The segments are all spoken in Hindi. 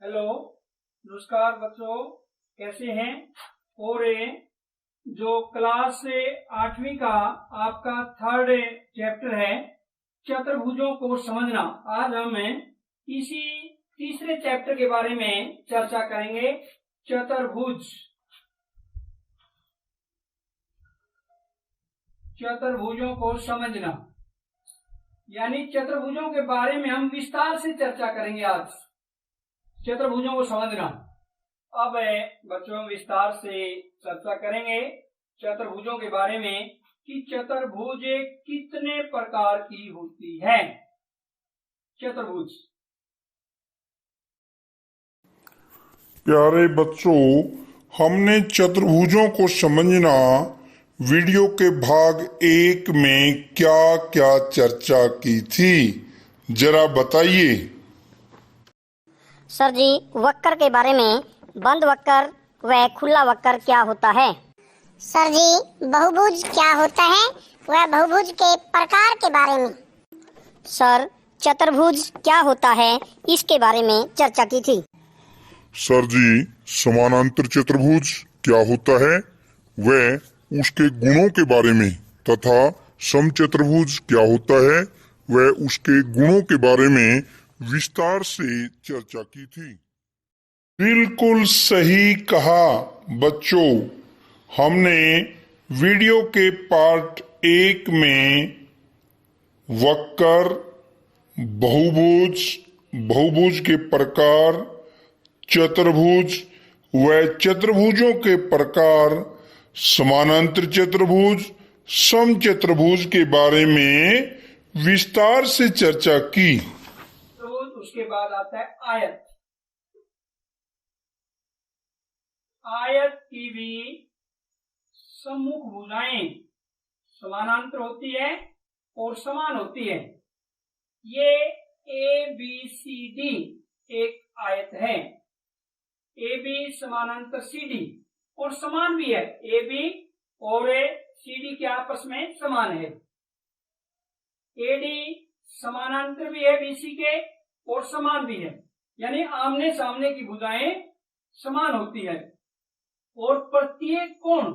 हेलो, नमस्कार बच्चों, कैसे हैं। और जो क्लास 8वीं का आपका थर्ड चैप्टर है चतुर्भुजों को समझना, आज हम इसी तीसरे चैप्टर के बारे में चर्चा करेंगे। चतुर्भुजों को समझना यानी चतुर्भुजों के बारे में हम विस्तार से चर्चा करेंगे। आज चतुर्भुजों को समझना। अब बच्चों विस्तार से चर्चा करेंगे चतुर्भुजों के बारे में कि चतुर्भुज कितने प्रकार की होती है। चतुर्भुज प्यारे बच्चों, हमने चतुर्भुजों को समझना वीडियो के भाग 1 में क्या क्या चर्चा की थी, जरा बताइए। सर जी, वक्र के बारे में बंद वक्र व खुला वक्र क्या होता है। सर जी, बहुभुज क्या होता है वह बहुभुज के प्रकार के बारे में। सर, चतुर्भुज क्या होता है इसके बारे में चर्चा की थी। सर जी, समानांतर चतुर्भुज क्या होता है वह उसके गुणों के बारे में तथा समचतुर्भुज क्या होता है वह उसके गुणों के बारे में विस्तार से चर्चा की थी। बिल्कुल सही कहा बच्चों। हमने वीडियो के पार्ट 1 में वक्र, बहुभुज, बहुभुज के प्रकार, चतुर्भुज व चतुर्भुजों के प्रकार, समानांतर चतुर्भुज, समचतुर्भुज के बारे में विस्तार से चर्चा की। उसके बाद आता है आयत। आयत की भी सम्मुख भुजाएं समानांतर होती है और समान होती है। ये ABCD एक आयत है। AB समानांतर CD और समान भी है। AB और CD के आपस में समान है। AD समानांतर भी है BC के और समान भी है, यानी आमने सामने की भुजाएं समान होती है और प्रत्येक कोण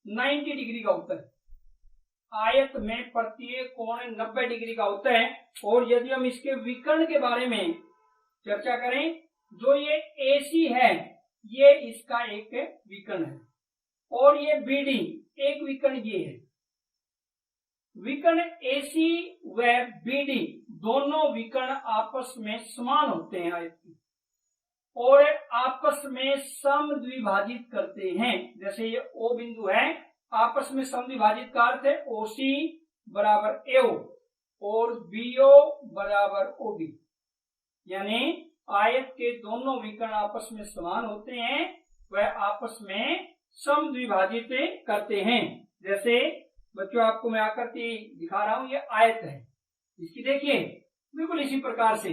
90 डिग्री का होता है। आयत में प्रत्येक कोण 90 डिग्री का होता है। और यदि हम इसके विकर्ण के बारे में चर्चा करें, जो ये AC है ये इसका एक विकर्ण है और ये BD एक विकर्ण ये है। विकर्ण AC व BD दोनों विकर्ण आपस में समान होते हैं आयत की और आपस में समद्विभाजित करते हैं। जैसे ये O बिंदु है, आपस में समद्विभाजित का अर्थ है OC बराबर AO और BO बराबर OB, यानी आयत के दोनों विकर्ण आपस में समान होते हैं, वह आपस में समद्विभाजित करते हैं। जैसे बच्चों आपको मैं आकृति दिखा रहा हूं, ये आयत है, इसकी देखिए बिल्कुल इसी प्रकार से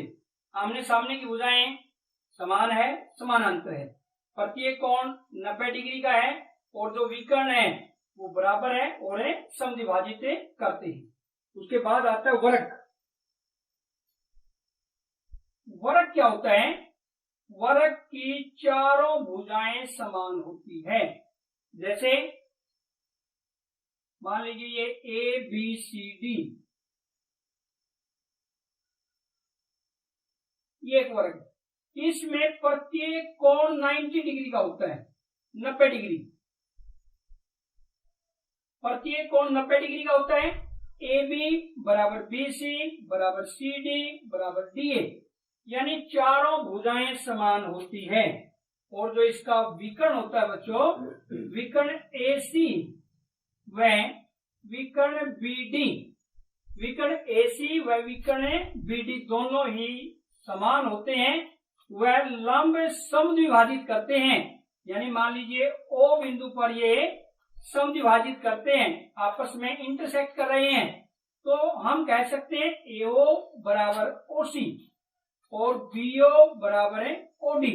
आमने सामने की भुजाएं समान है, समानांतर है, प्रत्येक कोण 90 डिग्री का है और जो विकर्ण है वो बराबर है और समद्विभाजित करते हैं। उसके बाद आता है वर्ग। वर्ग क्या होता है? वर्ग की चारों भुजाएं समान होती है। जैसे मान लीजिए ये ABCD, ये एक वर्ग है। इसमें प्रत्येक कोण 90 डिग्री का होता है, 90 डिग्री, प्रत्येक कोण 90 डिग्री का होता है। AB बराबर BC बराबर CD बराबर DA, यानी चारों भुजाएं समान होती है। और जो इसका विकर्ण होता है बच्चों, विकर्ण AC व विकर्ण BD, विकर्ण AC व विकर्ण BD दोनों ही समान होते हैं, वह लंब समद्विभाजित करते हैं। यानी मान लीजिए O बिंदु पर ये समद्विभाजित करते हैं, आपस में इंटरसेक्ट कर रहे हैं, तो हम कह सकते हैं AO बराबर OC और BO बराबर है OD,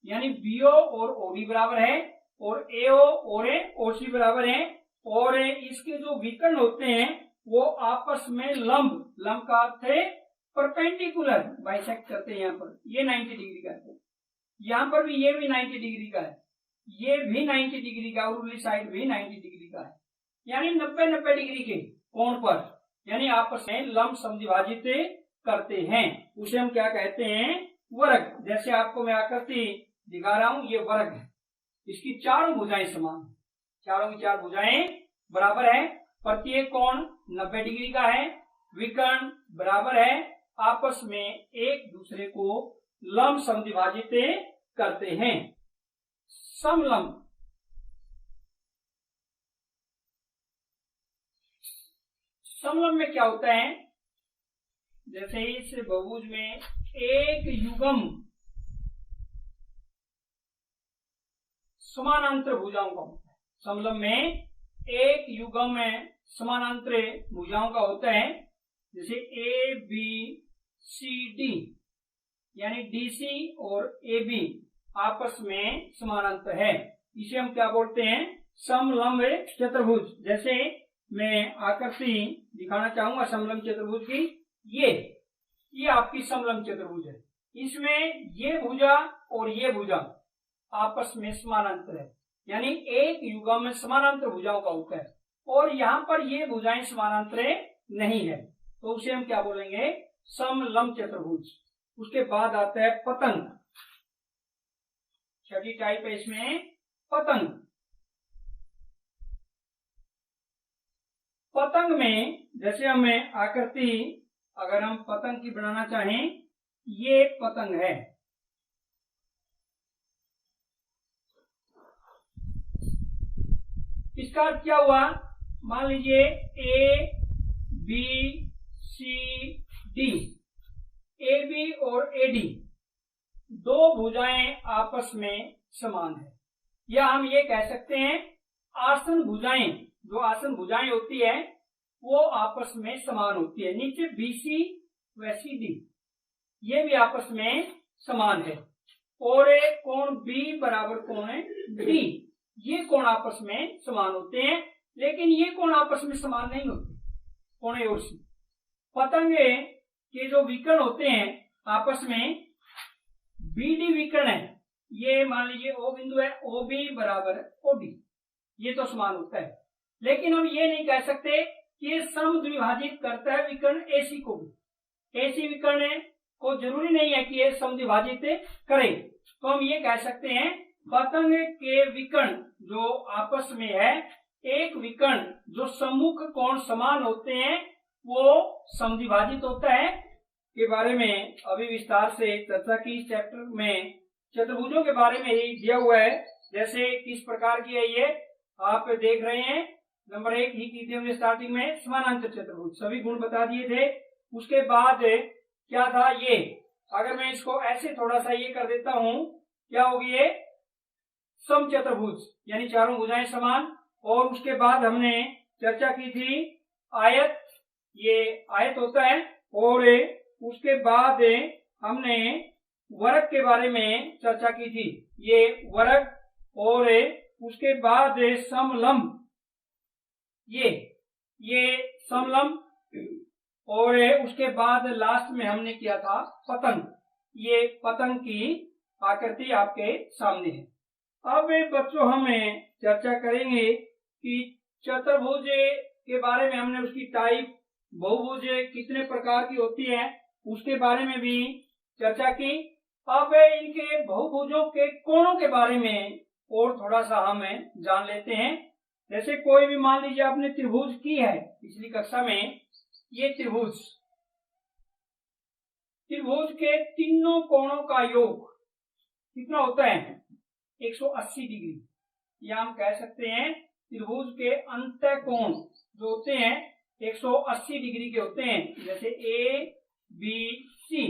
यानी BO और OD बराबर है और AO और OC बराबर है। और इसके जो विकर्ण होते हैं वो आपस में लंब, लंब का अर्थ है परपेंडिकुलर बाइसेक्ट करते हैं, यहाँ पर ये 90 डिग्री का है, यहाँ पर भी ये भी 90 डिग्री का है, ये भी 90 डिग्री का, उर्ली साइड भी 90 डिग्री का है, यानी 90-90 डिग्री के कोण पर, यानी आपस में लंब समद्विभाजित करते हैं, उसे हम क्या कहते हैं, वर्ग। जैसे आपको मैं आकृति दिखा रहा हूं, ये वर्ग है, इसकी चारों भुजाएं समान है, चारों की चार भुजाएं बराबर है, प्रत्येक कोण 90 डिग्री का है, विकर्ण बराबर है, आपस में एक दूसरे को लंब समद्विभाजित करते हैं। समलंब, समलंब में क्या होता है, जैसे इस बहुभुज में एक युग्म समानांतर भुजाओं का होता है, समलंब में एक युग्म समानांतर भुजाओं का होता है, जैसे ए बी सी डी, यानी डीसी और ए बी आपस में समानांतर है, इसे हम क्या बोलते हैं, समलंब चतुर्भुज। जैसे मैं आकृति दिखाना चाहूंगा समलंब चतुर्भुज की, ये आपकी समलंब चतुर्भुज है, इसमें ये भुजा और ये भुजा आपस में समानांतर है, यानी एक युग्म में समानांतर भुजाओं का होता है, और यहाँ पर ये भुजाएं समानांतर नहीं है, तो उसे हम क्या बोलेंगे, समलंब चतुर्भुज। उसके बाद आता है पतंग, छठी टाइप है इसमें पतंग। पतंग में जैसे हमें आकृति अगर हम पतंग की बनाना चाहें, ये पतंग है, इसका अर्थ क्या हुआ, मान लीजिए A B C D, A B और ए डी दो भुजाएं आपस में समान है, या हम ये कह सकते हैं आसन भुजाएं, जो आसन भुजाएं होती है वो आपस में समान होती है, नीचे बीसी व सी डी ये भी आपस में समान है, और एक कोण बी बराबर कोण डी, ये कोण आपस में समान होते हैं, लेकिन ये कोण आपस में समान नहीं होते, कोण और सी। पतंग के जो विकर्ण होते हैं आपस में, बीडी विकर्ण है, ये मान लीजिए ओ बिंदु है, ओ बी बराबर ओ डी, ये तो समान होता है, लेकिन हम ये नहीं कह सकते कि ये समद्विभाजित करता है विकर्ण एसी को भी, एसी विकर्ण को जरूरी नहीं है कि ये समद्विभाजित करे, तो हम ये कह सकते हैं पतंग के विकर्ण जो आपस में है, एक विकर्ण जो सम्मुख कोण समान होते हैं वो समद्विभाजित होता है, के बारे में अभी विस्तार से चर्चा की। चैप्टर में चतुर्भुजों के बारे में ही दिया हुआ है, जैसे किस प्रकार की है ये आप देख रहे हैं। नंबर 1 ही की थी हमने स्टार्टिंग में, समानांतर चतुर्भुज, सभी गुण बता दिए थे। उसके बाद क्या था ये, अगर मैं इसको ऐसे थोड़ा सा ये कर देता हूं, क्या होगी ये, समचतुर्भुज, यानी चारों भुजाएं समान। और उसके बाद हमने चर्चा की थी आयत, ये आयत होता है, और उसके बाद हमने वर्ग के बारे में चर्चा की थी, ये वर्ग, और उसके बाद समलंब, ये समलंब, और उसके बाद लास्ट में हमने किया था पतंग, ये पतंग की आकृति आपके सामने है। अब बच्चों हमें चर्चा करेंगे कि चतुर्भुज के बारे में, हमने उसकी टाइप, बहुभुज कितने प्रकार की होती है उसके बारे में भी चर्चा की। अब इनके बहुभुजों के कोणों के बारे में और थोड़ा सा हम जान लेते हैं। जैसे कोई भी मान लीजिए आपने त्रिभुज की है पिछली कक्षा में, ये त्रिभुज, त्रिभुज के तीनों कोणों का योग कितना होता है, 180 डिग्री, या हम कह सकते हैं त्रिभुज के अंतः कोण जो होते हैं 180 डिग्री के होते हैं। जैसे ए बी सी,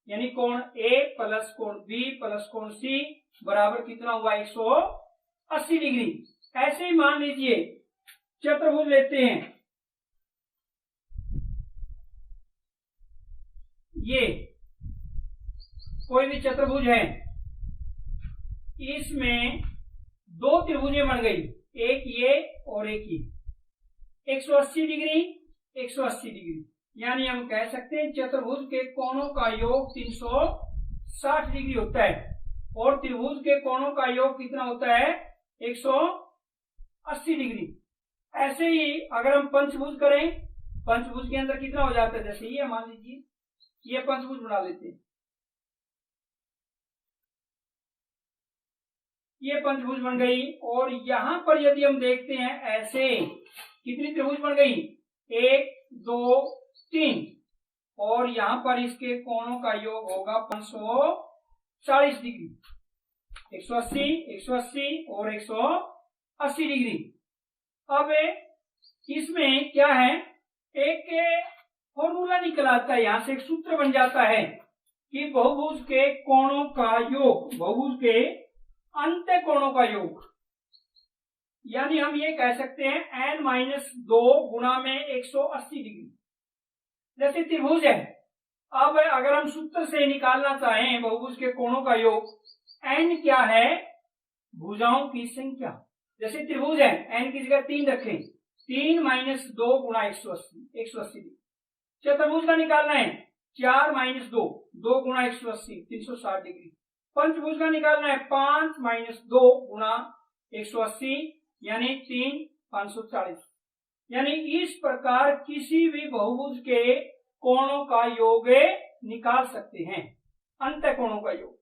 यानी कोण ए प्लस कोण बी प्लस कोण सी बराबर कितना हुआ, 180 डिग्री। ऐसे ही मान लीजिए चतुर्भुज लेते हैं, ये कोई भी चतुर्भुज है, इसमें दो त्रिभुजें बन गई, एक ये और एक ये, 180 डिग्री 180 डिग्री, यानी हम कह सकते हैं चतुर्भुज के कोणों का योग 360 डिग्री होता है और त्रिभुज के कोणों का योग कितना होता है 180 डिग्री। ऐसे ही अगर हम पंचभुज करें, पंचभुज के अंदर कितना हो जाता है, जैसे ये मान लीजिए ये पंचभुज बना लेते हैं, ये पंचभुज बन गई। और यहां पर यदि हम देखते हैं ऐसे कितनी त्रिभुज बन गई 1 2 3 और यहां पर इसके कोणों का योग होगा 540 डिग्री, 180 180 और 180 डिग्री। अब इसमें क्या है, एक फॉर्मूला निकल आता है, यहां से एक सूत्र बन जाता है कि बहुभुज के कोणों का योग, बहुभुज के अंत्य कोणों का योग, यानी हम ये कह सकते हैं n-2 गुणा में 180 डिग्री। जैसे त्रिभुज है, अब अगर हम सूत्र से निकालना चाहें बहुभुज के कोणों का योग, n क्या है, भुजाओं की संख्या। जैसे त्रिभुज है, n की जगह 3 रखें, 3 - 2 गुणा 180, 180 डिग्री। चतुर्भुज का निकालना है 4 - 2, 2 गुणा 180, 360 डिग्री। पंचभुज का निकालना है 5 - 2 गुणा 180 यानी 3 540। यानी इस प्रकार किसी भी बहुभुज के कोणों का योग निकाल सकते हैं, अंत्य कोणों का योग।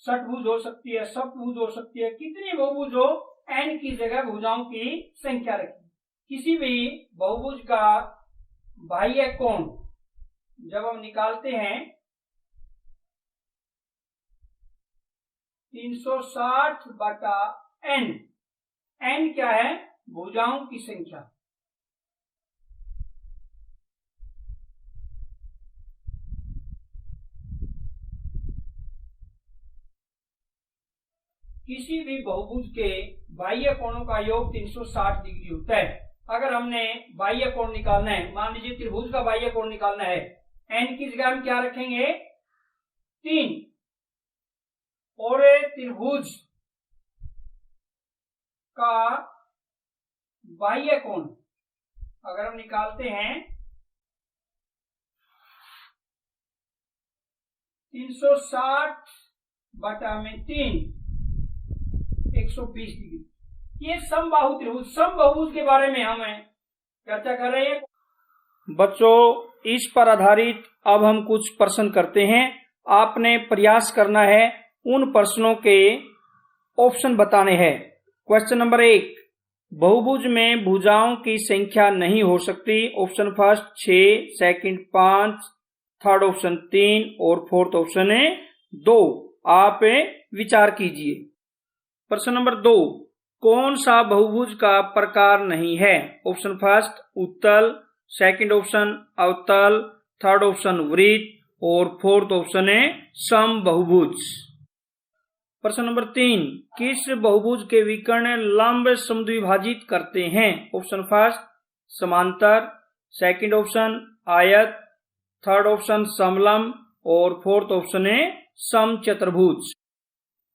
षटभुज हो सकती है, सप्तभुज हो सकती है, कितनी बहुभुज हो, n की जगह भुजाओं की संख्या रखी। किसी भी बहुभुज का बाह्य कोण जब हम निकालते हैं 360/n, n क्या है, भुजाओं की संख्या। किसी भी बहुभुज के बाह्य कोणों का योग 360 डिग्री होता है। अगर हमने बाह्य कोण निकालना है, मान लीजिए त्रिभुज का बाह्य कोण निकालना है, n की जगह हम क्या रखेंगे 3 और त्रिभुज का बाह्य कोण अगर हम निकालते हैं 360/3 120 डिग्री। ये समबाहु त्रिभुज, समबाहुभुज के बारे में हम चर्चा कर रहे हैं। बच्चों, इस पर आधारित अब हम कुछ प्रश्न करते हैं। आपने प्रयास करना है उन प्रश्नों के ऑप्शन बताने हैं। क्वेश्चन नंबर 1, बहुभुज में भुजाओं की संख्या नहीं हो सकती। Option first 6, second 5, third option 3 और फोर्थ ऑप्शन 2। आप विचार कीजिए। प्रश्न नंबर 2, कौन सा बहुभुज का प्रकार नहीं है। ऑप्शन फर्स्ट उत्तल, सेकंड ऑप्शन अवतल, थर्ड ऑप्शन वृत्त और फोर्थ ऑप्शन समबहुभुज। प्रश्न नंबर 3, किस बहुभुज के विकर्ण लंब समद्विभाजित करते हैं। ऑप्शन फर्स्ट समांतर, सेकंड ऑप्शन आयत, थर्ड ऑप्शन समलंब और फोर्थ ऑप्शन समचतुर्भुज।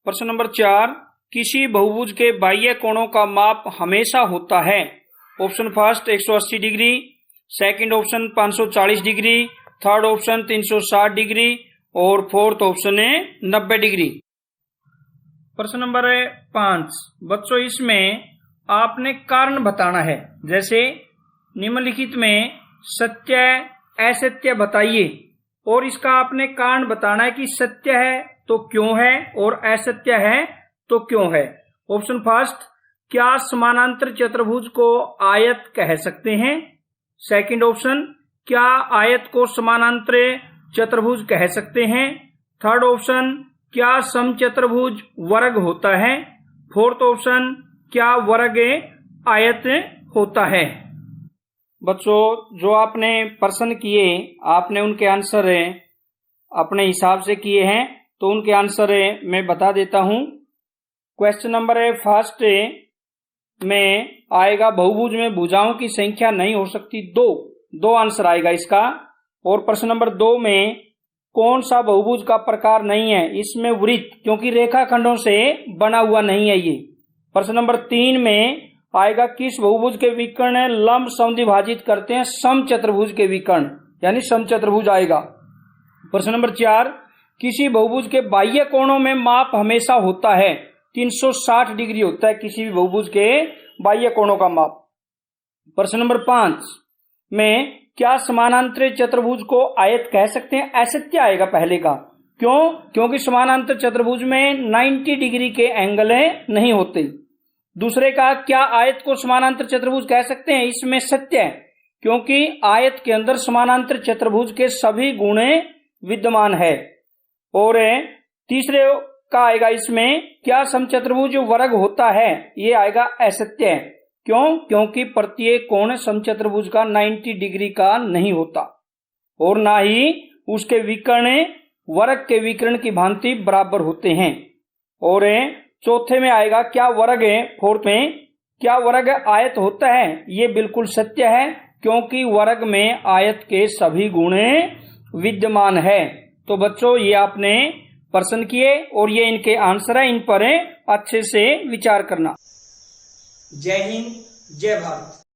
प्रश्न नंबर 4, किसी बहुभुज के बाह्य कोणों का माप हमेशा होता है। Option first 180 degree, second option 540 degree, third option 360 degree और फोर्थ ऑप्शन 90 डिग्री। प्रश्न नंबर 5, बच्चों इसमें आपने कारण बताना है। जैसे निम्नलिखित में सत्य असत्य बताइए और इसका आपने कारण बताना है कि सत्य है तो क्यों है और असत्य है तो क्यों है। ऑप्शन फर्स्ट, क्या समानांतर चतुर्भुज को आयत कह सकते हैं। सेकंड ऑप्शन, क्या आयत को समानांतर चतुर्भुज कह सकते हैं। थर्ड ऑप्शन, क्या समचतुर्भुज वर्ग होता है। फोर्थ ऑप्शन, क्या वर्ग आयत होता है। बच्चों, जो आपने प्रश्न किए आपने उनके आंसर अपने हिसाब से किए हैं, तो उनके आंसर मैं बता देता हूं। क्वेश्चन नंबर फर्स्ट में आएगा बहुभुज में भुजाओं की संख्या नहीं हो सकती, 2 आंसर आएगा इसका। और प्रश्न नंबर 2 में कौन सा बहुभुज का प्रकार नहीं है, इसमें वृत्त, क्योंकि रेखाखंडों से बना हुआ नहीं है ये। प्रश्न नंबर 3 में आएगा किस बहुभुज के विकर्ण लंब समद्विभाजित करते हैं समचतुर्भुज के विकर्ण, यानी समचतुर्भुज आएगा। प्रश्न नंबर 4, किसी बहुभुज के बाह्य कोणों में माप हमेशा होता है 360 डिग्री होता है किसी भी बहुभुज के बाह्य कोणों का माप। प्रश्न नंबर 5 में क्या समानांतर चतुर्भुज को आयत कह सकते हैं? असत्य आएगा पहले का। क्यों? क्योंकि समानांतर चतुर्भुज में 90 डिग्री के एंगल नहीं होते। दूसरे का क्या आयत को समानांतर चतुर्भुज कह सकते हैं? इसमें सत्य है, क्योंकि आयत के अंदर समानांतर चतुर्भुज के सभी गुण विद्यमान है। और तीसरे का आएगा इसमें क्या समचतुर्भुज वर्ग होता है? ये आएगा असत्य है। क्यों? क्योंकि प्रत्येक कोण समचतुर्भुज का 90 डिग्री का नहीं होता और ना ही उसके विकर्ण वर्ग के विकर्ण की भांति बराबर होते हैं। और चौथे में आएगा क्या वर्ग है, फोर्थ में क्या वर्ग आयत होता है? ये बिल्कुल सत्य है, क्योंकि वर्ग में आयत के सभी गुण विद्यमान है। तो बच्चों ये आपने प्रश्न किए और ये इनके आंसर है, इन पर अच्छे से विचार करना। जय हिंद, जय भारत।